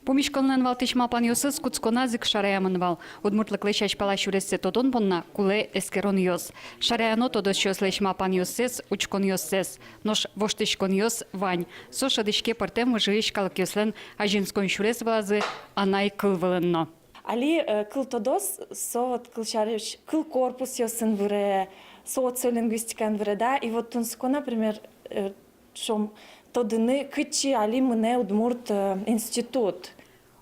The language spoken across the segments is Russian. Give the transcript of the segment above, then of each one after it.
Помішканлен валтишма пан Йосис куцконазик шареямынвал. Удмуртлык лечаш палаш юрессе тодон понна куле эскерон йос. Шареяно тодос чос лечма пан Йосис учкон йоссес. Нош воштышкон йос вань. Со шадышке партем выжииш калык йослен ажинскон шурес влазы анай кылвылынно. Али кыл тодос со вот кыл шариш кыл корпус йосын вре социолингвистикан вре да и вот тунско например шом тодыны кычи али мыне удмурт институт.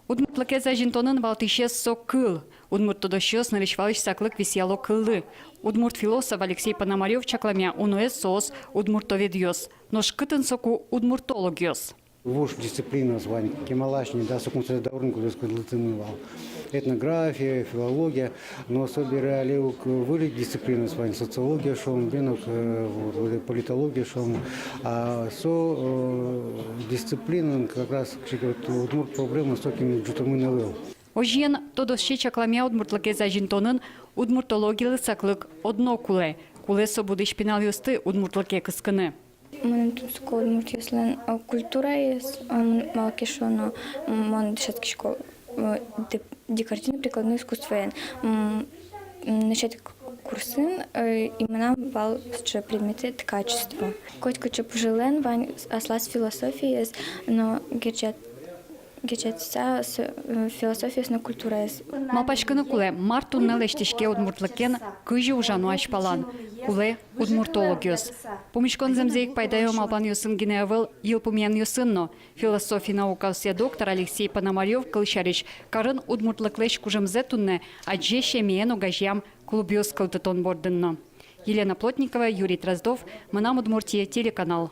Удмуртлыке за жинтонын валтишес со кыл. Удмурт тодощёс наришвалыш саклык висяло кыллы. Удмурт философ Алексей Пономарев чакламя унуэс соос удмуртоведьёс. Нош кытын соку удмуртологиос. Вуш дисциплина звань кемалашни, да, сокунце даурнку лыцымывал. Этнография, филология, но собирали вылет дисциплина звань социология, шом, бенок, политология, шом, а дисциплина как раз удмурт проблема с такими джутамы навел. Ожен тодощи чакламя удмуртлыке за жинтонын удмуртологиялы саклык одно куле. Куле собудыш пенал ёсты удмуртлыке кыскыны. Мен тут школа мультислен культура есть, малки что, но мон дешевский школ декоративно прикладное искусство. Начать курсы и мы бал что предметы качества. Котько че пожелен, вань аслас философии есть, но герчат вся философия на культура есть. Малпашкыны куле мартун налештишке удмуртлыкен кыжы ужану ашпалан. Куле удмуртологиос. Помешкон земзейк пайдаю малпан юсын гинеавыл елпумен юсынно. Философии наукаусе доктор Алексей Пономарев кылшариш карын удмуртлыклеш кужымзе тунне аджи шемиен угажьям клубиос кылтытон бордынно. Елена Плотникова, Юрий Дроздов, Мынам Удмуртия, телеканал.